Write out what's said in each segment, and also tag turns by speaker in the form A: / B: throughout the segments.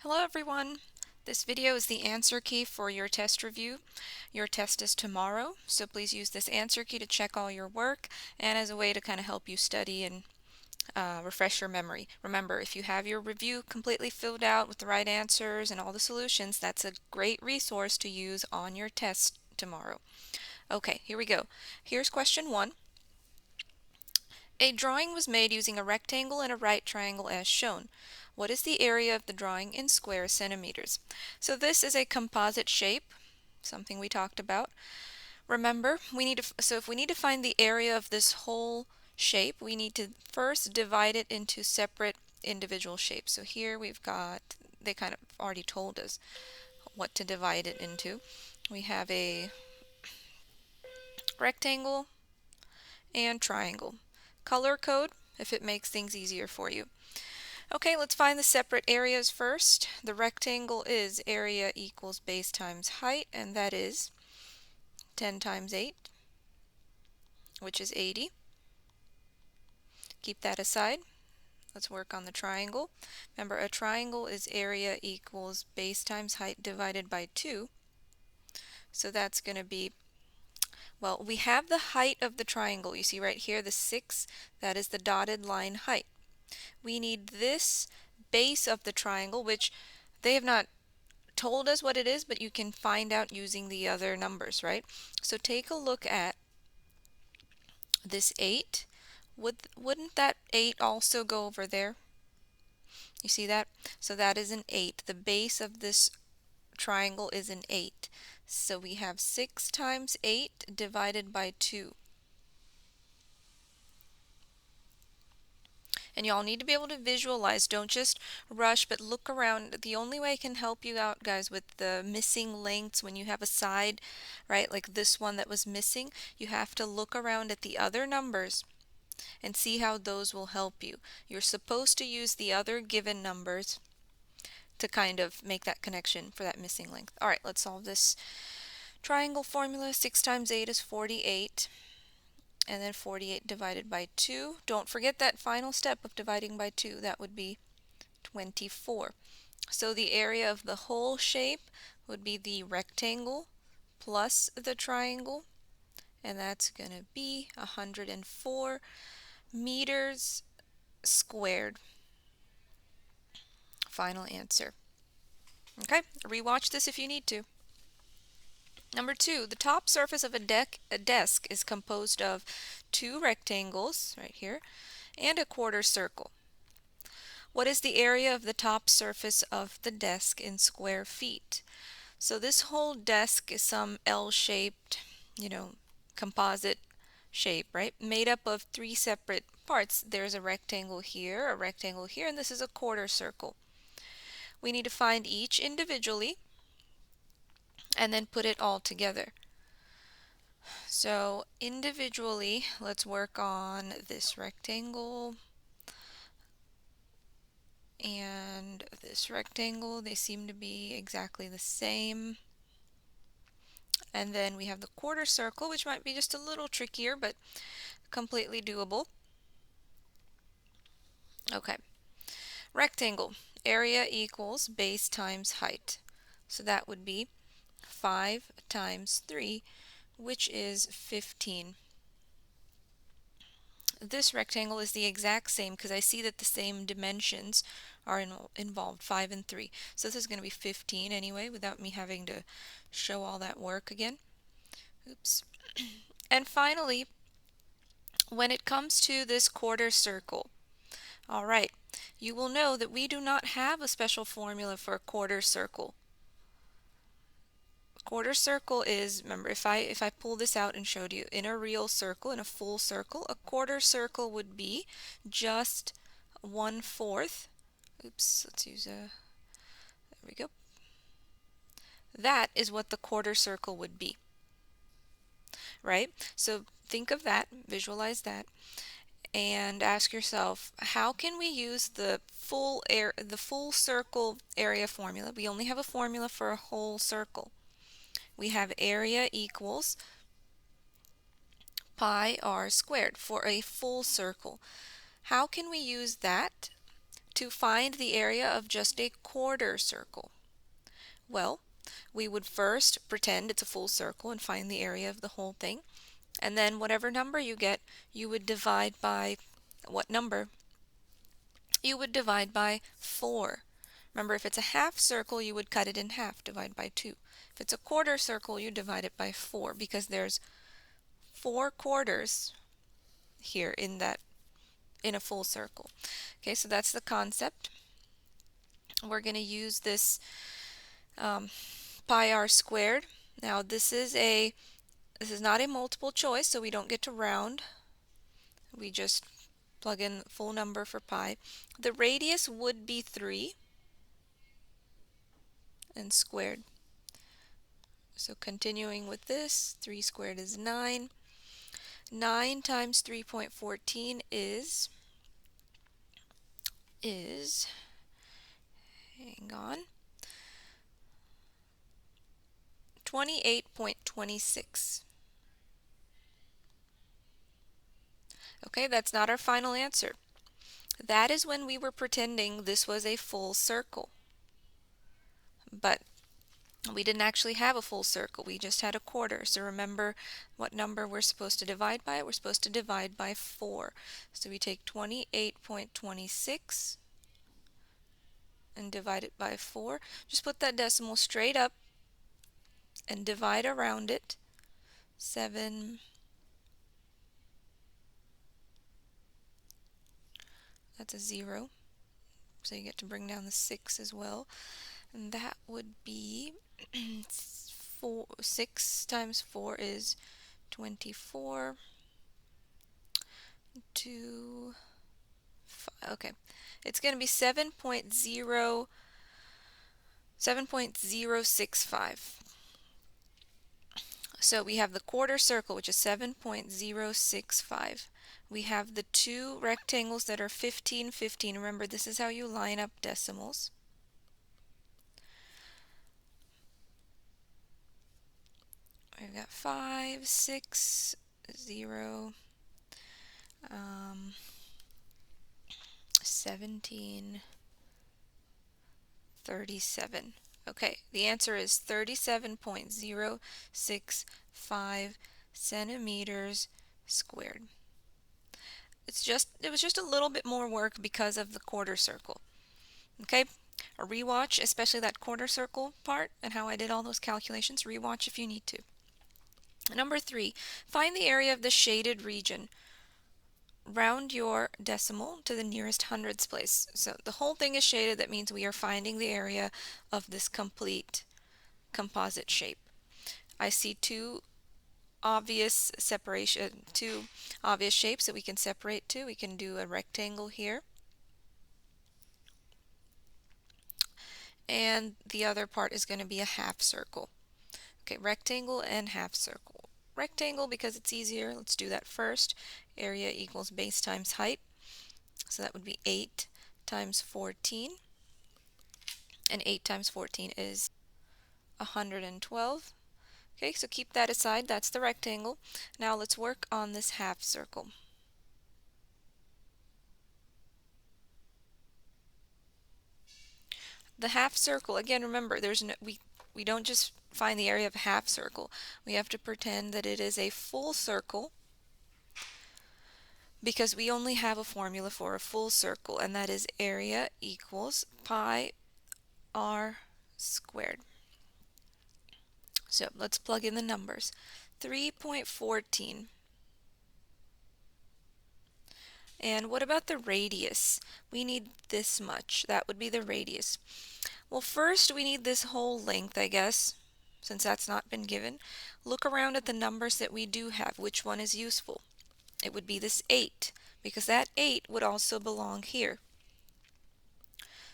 A: Hello everyone! This video is the answer key for your test review. Your test is tomorrow, so please use this answer key to check all your work and as a way to kind of help you study and refresh your memory. Remember, if you have your review completely filled out with the right answers and all the solutions, that's a great resource to use on your test tomorrow. Okay, here we go. Here's question 1. A drawing was made using a rectangle and a right triangle as shown. What is the area of the drawing in square centimeters? So this is a composite shape, something we talked about. Remember, if we need to find the area of this whole shape, we need to first divide it into separate individual shapes. So here we've got, they kind of already told us what to divide it into. We have a rectangle and triangle. Color code if it makes things easier for you. Okay, let's find the separate areas first. The rectangle is area equals base times height, and that is 10 times 8, which is 80. Keep that aside. Let's work on the triangle. Remember, a triangle is area equals base times height divided by 2. So that's going to be, well, we have the height of the triangle. You see right here, the 6, that is the dotted line height. We need this base of the triangle, which they have not told us what it is, but you can find out using the other numbers, right? So take a look at this 8. Wouldn't that 8 also go over there? You see that? So that is an 8. The base of this triangle is an 8. So we have 6 times 8 divided by 2. And y'all need to be able to visualize. Don't just rush, but look around. The only way I can help you out, guys, with the missing lengths when you have a side, right, like this one that was missing, you have to look around at the other numbers and see how those will help you. You're supposed to use the other given numbers to kind of make that connection for that missing length. All right, let's solve this triangle formula. 6 times 8 is 48. And then 48 divided by 2. Don't forget that final step of dividing by 2. That would be 24. So the area of the whole shape would be the rectangle plus the triangle, and that's going to be 104 meters squared. Final answer. Okay, rewatch this if you need to. Number 2, the top surface of a desk is composed of 2 rectangles, right here, and a quarter circle. What is the area of the top surface of the desk in square feet? So this whole desk is some L-shaped, composite shape, right? Made up of 3 separate parts. There's a rectangle here, and this is a quarter circle. We need to find each individually and then put it all together. So individually, let's work on this rectangle and this rectangle. They seem to be exactly the same. And then we have the quarter circle, which might be just a little trickier, but completely doable. Okay. Rectangle, area equals base times height. So that would be 5 times 3, which is 15. This rectangle is the exact same because I see that the same dimensions are involved, 5 and 3. So this is going to be 15 anyway, without me having to show all that work again. Oops. And finally, when it comes to this quarter circle, all right, you will know that we do not have a special formula for a quarter circle. Quarter circle is, remember, if I pull this out and showed you in a real circle, in a full circle, a quarter circle would be just 1/4. Oops, let's use there we go. That is what the quarter circle would be, right? So think of that, visualize that, and ask yourself, how can we use the full circle area formula? We only have a formula for a whole circle. We have area equals pi r squared for a full circle. How can we use that to find the area of just a quarter circle? Well, we would first pretend it's a full circle and find the area of the whole thing. And then whatever number you get, you would divide by what number? You would divide by 4. Remember, if it's a half circle, you would cut it in half, divide by 2. If it's a quarter circle, you divide it by 4 because there's 4 quarters here in a full circle. Okay, so that's the concept. We're going to use this pi r squared. Now this is not a multiple choice, so we don't get to round. We just plug in the full number for pi. The radius would be 3 and squared. So continuing with this, 3 squared is 9. 9 times 3.14 is, hang on, 28.26. Okay, that's not our final answer. That is when we were pretending this was a full circle. But we didn't actually have a full circle, we just had a quarter. So remember what number we're supposed to divide by? We're supposed to divide by 4. So we take 28.26 and divide it by 4. Just put that decimal straight up and divide around it. 7, that's a 0. So you get to bring down the 6 as well. And that would be 6 times 4 is 24. 2, 5. Okay, it's going to be 7.065. So we have the quarter circle, which is 7.065. We have the two rectangles that are 15, 15. Remember, this is how you line up decimals. We've got 5, 6, 0, 17, 37. Okay, the answer is 37.065 centimeters squared. It was just a little bit more work because of the quarter circle. Okay, a rewatch, especially that quarter circle part and how I did all those calculations. Rewatch if you need to. Number 3, find the area of the shaded region. Round your decimal to the nearest hundredths place. So the whole thing is shaded. That means we are finding the area of this complete composite shape. I see two obvious shapes that we can separate to. We can do a rectangle here, and the other part is going to be a half circle. Okay, rectangle and half circle. Rectangle because it's easier. Let's do that first. Area equals base times height. So that would be 8 times 14. And 8 times 14 is 112. Okay, so keep that aside. That's the rectangle. Now let's work on this half circle. The half circle, again, remember, we don't just find the area of a half circle. We have to pretend that it is a full circle because we only have a formula for a full circle, and that is area equals pi r squared. So let's plug in the numbers. 3.14. And what about the radius? We need this much. That would be the radius. Well, first we need this whole length, I guess, since that's not been given. Look around at the numbers that we do have. Which one is useful? It would be this 8, because that 8 would also belong here.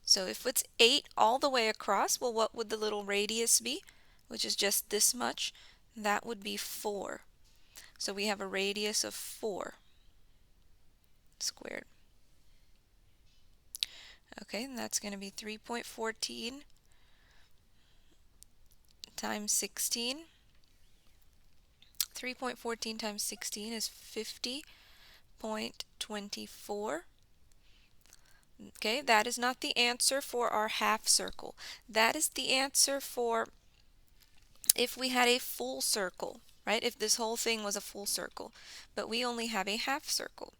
A: So if it's 8 all the way across, well, what would the little radius be? Which is just this much. That would be 4. So we have a radius of 4 squared. Okay, and that's going to be 3.14 times 16. 3.14 times 16 is 50.24. Okay, that is not the answer for our half circle. That is the answer for if we had a full circle, right? If this whole thing was a full circle, but we only have a half circle.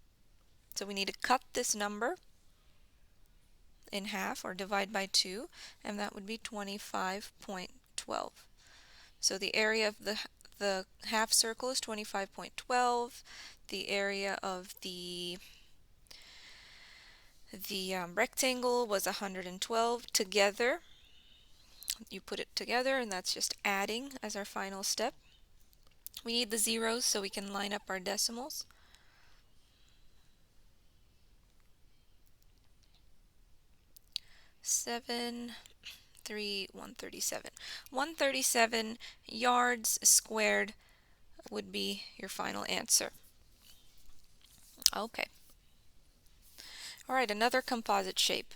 A: So we need to cut this number in half or divide by 2, and that would be 25.12. So the area of the half circle is 25.12. The area of the rectangle was 112. Together, you put it together, and that's just adding as our final step. We need the zeros so we can line up our decimals. 137. 137 yards squared would be your final answer. Okay. All right, another composite shape.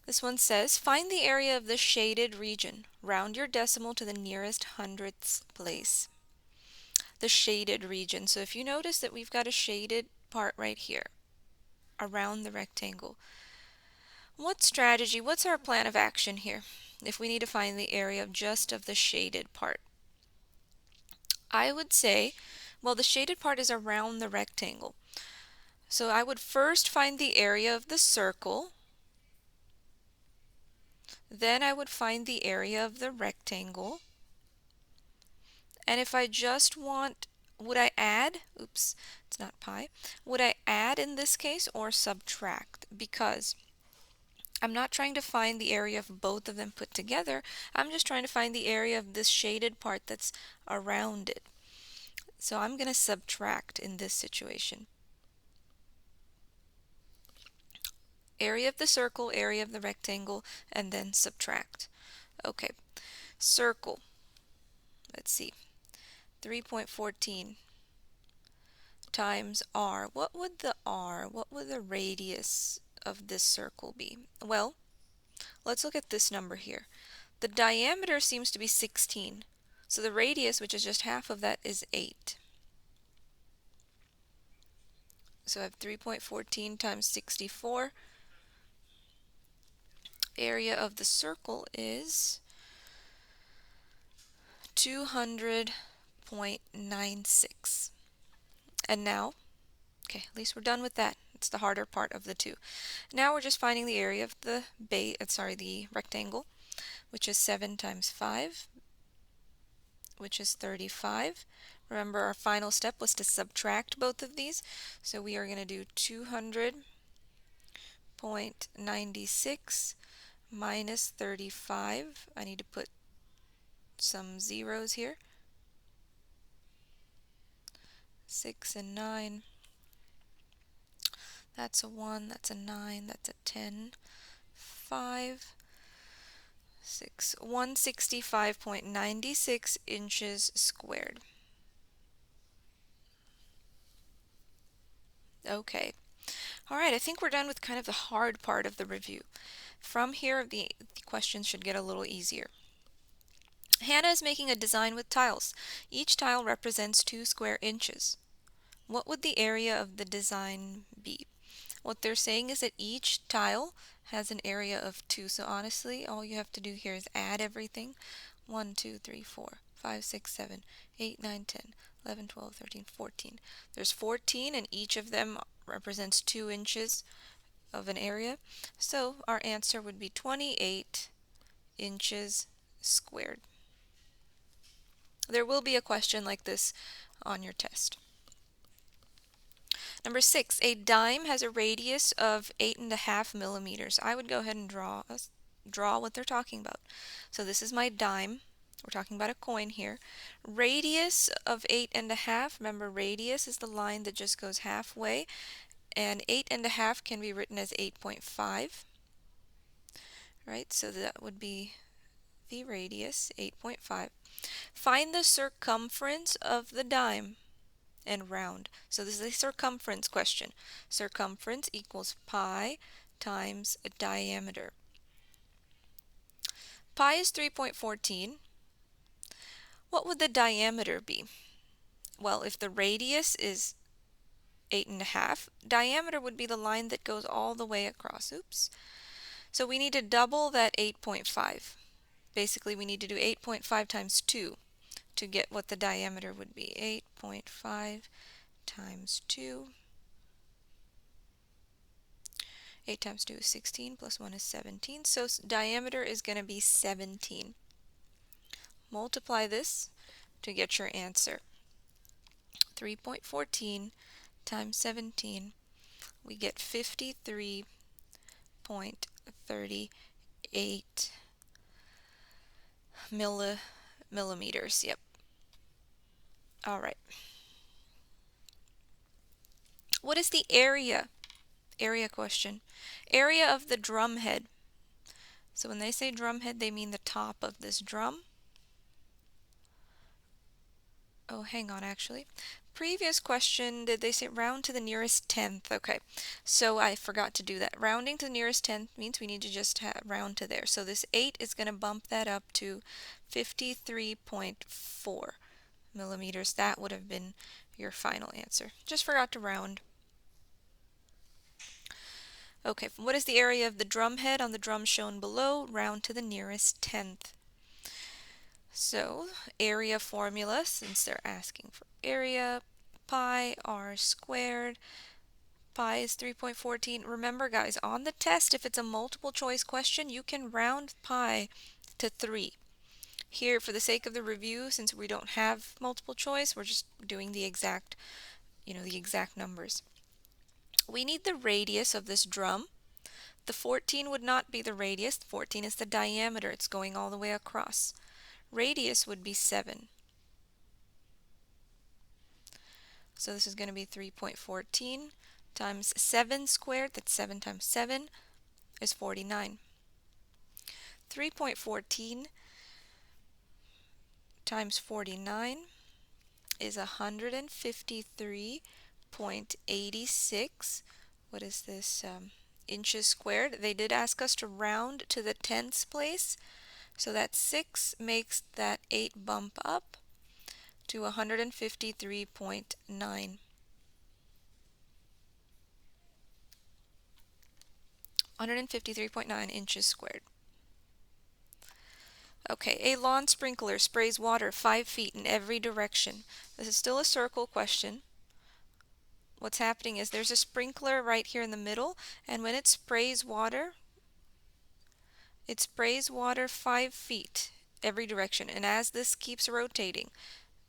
A: This one says, find the area of the shaded region. Round your decimal to the nearest hundredths place. The shaded region. So if you notice that we've got a shaded part right here around the rectangle. What strategy, what's our plan of action here if we need to find the area of just of the shaded part? I would say, well, the shaded part is around the rectangle. So I would first find the area of the circle. Then I would find the area of the rectangle. And if I just want, would I add? Oops, it's not pi. Would I add in this case or subtract? Because I'm not trying to find the area of both of them put together. I'm just trying to find the area of this shaded part that's around it. So I'm going to subtract in this situation. Area of the circle, area of the rectangle, and then subtract. Okay, circle. Let's see. 3.14 times r. What would the radius of this circle be? Well, let's look at this number here. The diameter seems to be 16. So the radius, which is just half of that, is 8. So I have 3.14 times 64. Area of the circle is 200.96. And now, okay, at least we're done with that. It's the harder part of the two. Now we're just finding the area of the the rectangle, which is 7 times 5, which is 35. Remember, our final step was to subtract both of these. So we are going to do 200.96 minus 35. I need to put some zeros here. 6 and 9. That's a 1, that's a 9, that's a 10. 5, 6, 165.96 inches squared. Okay. All right, I think we're done with kind of the hard part of the review. From here, the questions should get a little easier. Hannah is making a design with tiles. Each tile represents 2 square inches. What would the area of the design be? What they're saying is that each tile has an area of 2. So honestly, all you have to do here is add everything. 1, 2, 3, 4, 5, 6, 7, 8, 9, 10, 11, 12, 13, 14. There's 14, and each of them represents 2 inches of an area. So our answer would be 28 inches squared. There will be a question like this on your test. Number 6, a dime has a radius of 8.5 millimeters. I would go ahead and draw what they're talking about. So this is my dime. We're talking about a coin here. Radius of 8.5. Remember, radius is the line that just goes halfway. And 8.5 can be written as 8.5. Right, so that would be the radius, 8.5. Find the circumference of the dime and round. So this is a circumference question. Circumference equals pi times diameter. Pi is 3.14. What would the diameter be? Well, if the radius is 8.5. Diameter would be the line that goes all the way across. Oops. So we need to double that 8.5. Basically, we need to do 8.5 times 2 to get what the diameter would be. 8.5 times 2. 8 times 2 is 16, plus 1 is 17. So diameter is going to be 17. Multiply this to get your answer. 3.14 times 17, we get 53.38 millimeters. Yep. All right. What is the area? Area question. Area of the drum head. So when they say drum head, they mean the top of this drum. Oh, hang on, actually. Previous question, did they say round to the nearest tenth? Okay, so I forgot to do that. Rounding to the nearest tenth means we need to just round to there. So this 8 is going to bump that up to 53.4 millimeters. That would have been your final answer. Just forgot to round. Okay, what is the area of the drum head on the drum shown below? Round to the nearest tenth. So, area formula, since they're asking for area, pi r squared. Pi is 3.14. Remember, guys, on the test, if it's a multiple choice question, you can round pi to 3. Here, for the sake of the review, since we don't have multiple choice, we're just doing the exact, the exact numbers. We need the radius of this drum. The 14 would not be the radius. 14 is the diameter. It's going all the way across. Radius would be 7. So this is going to be 3.14 times 7 squared. That's 7 times 7 is 49. 3.14 times 49 is 153.86. What is this? Inches squared. They did ask us to round to the tenths place. So that 6 makes that 8 bump up to 153.9. 153.9 inches squared. Okay, a lawn sprinkler sprays water 5 feet in every direction. This is still a circle question. What's happening is there's a sprinkler right here in the middle, and when it sprays water 5 feet every direction. And as this keeps rotating,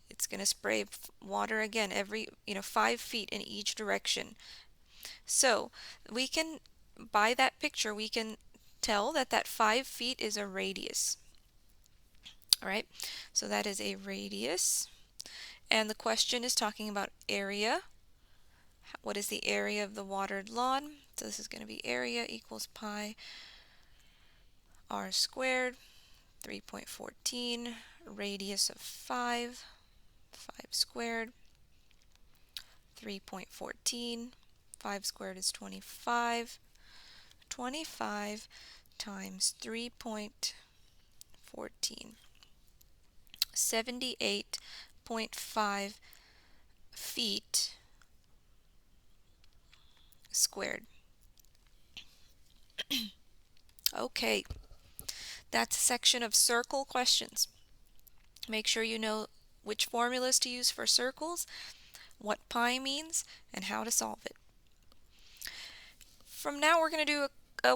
A: it's going to spray water again every 5 feet in each direction. So we can, by that picture, we can tell that that 5 feet is a radius. All right, so that is a radius. And the question is talking about area. What is the area of the watered lawn? So this is going to be area equals pi r squared, 3.14, radius of 5 squared, 3.14, 5 squared is 25. 25 times 3.14, 78.5 feet squared. Okay, that's a section of circle questions. Make sure you know which formulas to use for circles, what pi means, and how to solve it. From now, we're going to do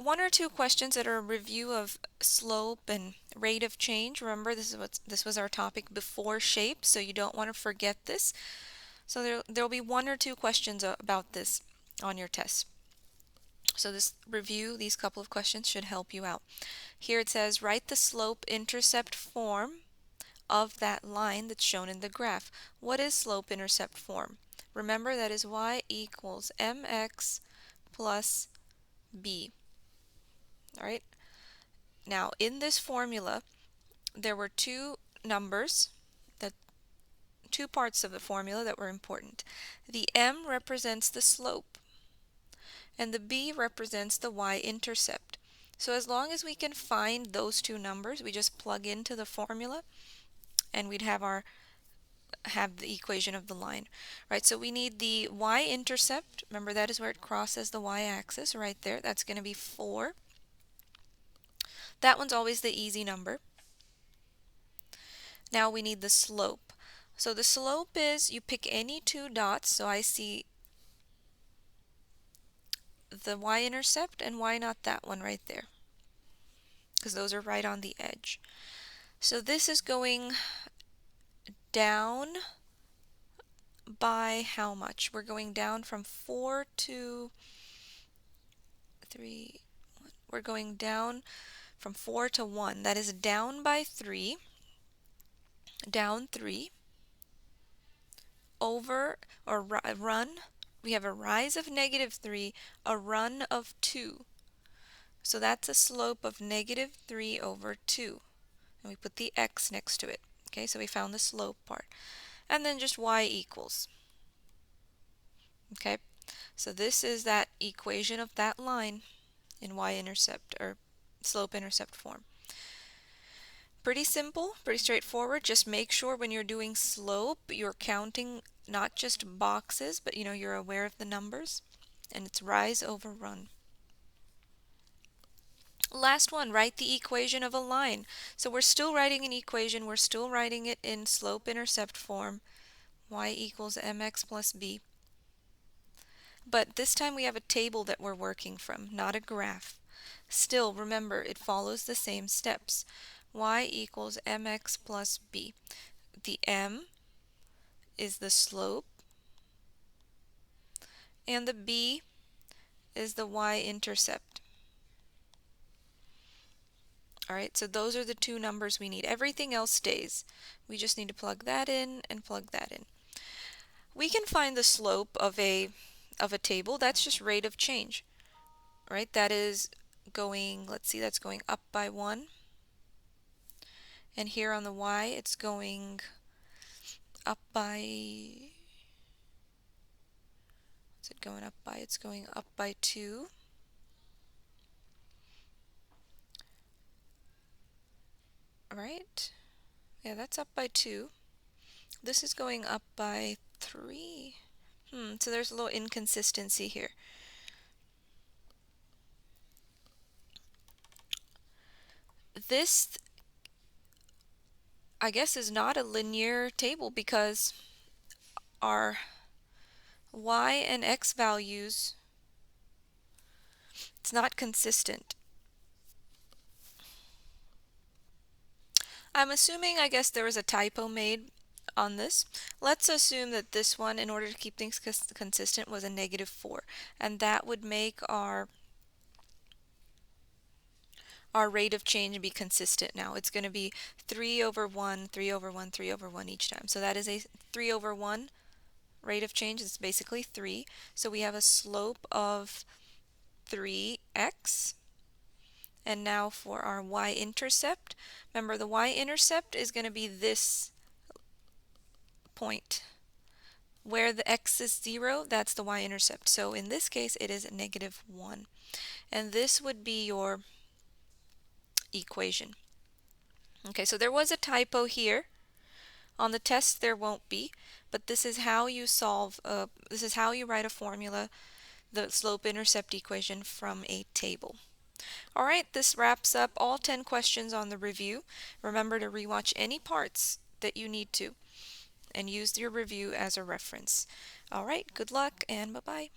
A: one or two questions that are a review of slope and rate of change. Remember, this was our topic before shape, so you don't want to forget this. So there'll be one or two questions about this on your test. So this review, these couple of questions should help you out. Here it says, write the slope-intercept form of that line that's shown in the graph. What is slope-intercept form? Remember, that is y equals mx plus b. All right. Now, in this formula, there were two numbers, two parts of the formula that were important. The m represents the slope, and the b represents the y-intercept. So as long as we can find those two numbers, we just plug into the formula, and we'd have our have the equation of the line, right? So we need the y-intercept. Remember, that is where it crosses the y-axis right there. That's going to be 4. That one's always the easy number. Now we need the slope. So the slope is, you pick any two dots. So I see the y-intercept, and why not that one right there? Because those are right on the edge. So this is going down by how much? We're going down from 4 to 3. We're going down from 4 to 1. That is down by 3. Down 3. Over, or run. We have a rise of -3, a run of 2. So that's a slope of -3 over 2. And we put the x next to it. Okay, so we found the slope part. And then just y equals. Okay, so this is that equation of that line in y-intercept or slope-intercept form. Pretty simple, pretty straightforward. Just make sure when you're doing slope, you're counting not just boxes, but you're aware of the numbers. And it's rise over run. Last one, write the equation of a line. So we're still writing an equation. We're still writing it in slope-intercept form. Y equals mx plus b. But this time we have a table that we're working from, not a graph. Still, remember, it follows the same steps. Y equals mx plus b. The m is the slope, and the b is the y-intercept. Alright, so those are the two numbers we need. Everything else stays. We just need to plug that in and plug that in. We can find the slope of a table. That's just rate of change. Right? That is going, let's see, that's going up by 1. And here on the y, it's going up by, what's it going up by? It's going up by 2. Right? Yeah, that's up by 2. This is going up by 3. So there's a little inconsistency here. This, I guess, is not a linear table because our y and x values, it's not consistent. I'm assuming, I guess, there was a typo made on this. Let's assume that this one, in order to keep things consistent, was a -4. And that would make our rate of change be consistent now. It's going to be 3 over 1, 3 over 1, 3 over 1 each time. So that is a 3 over 1 rate of change. It's basically 3. So we have a slope of 3x. And now for our y-intercept, remember the y-intercept is going to be this point. Where the x is 0, that's the y-intercept. So in this case, it is -1. And this would be your equation. Okay, so there was a typo here. On the test, there won't be, but this is how you solve, this is how you write a formula, the slope-intercept equation from a table. All right, this wraps up all 10 questions on the review. Remember to rewatch any parts that you need to and use your review as a reference. All right, good luck and bye-bye.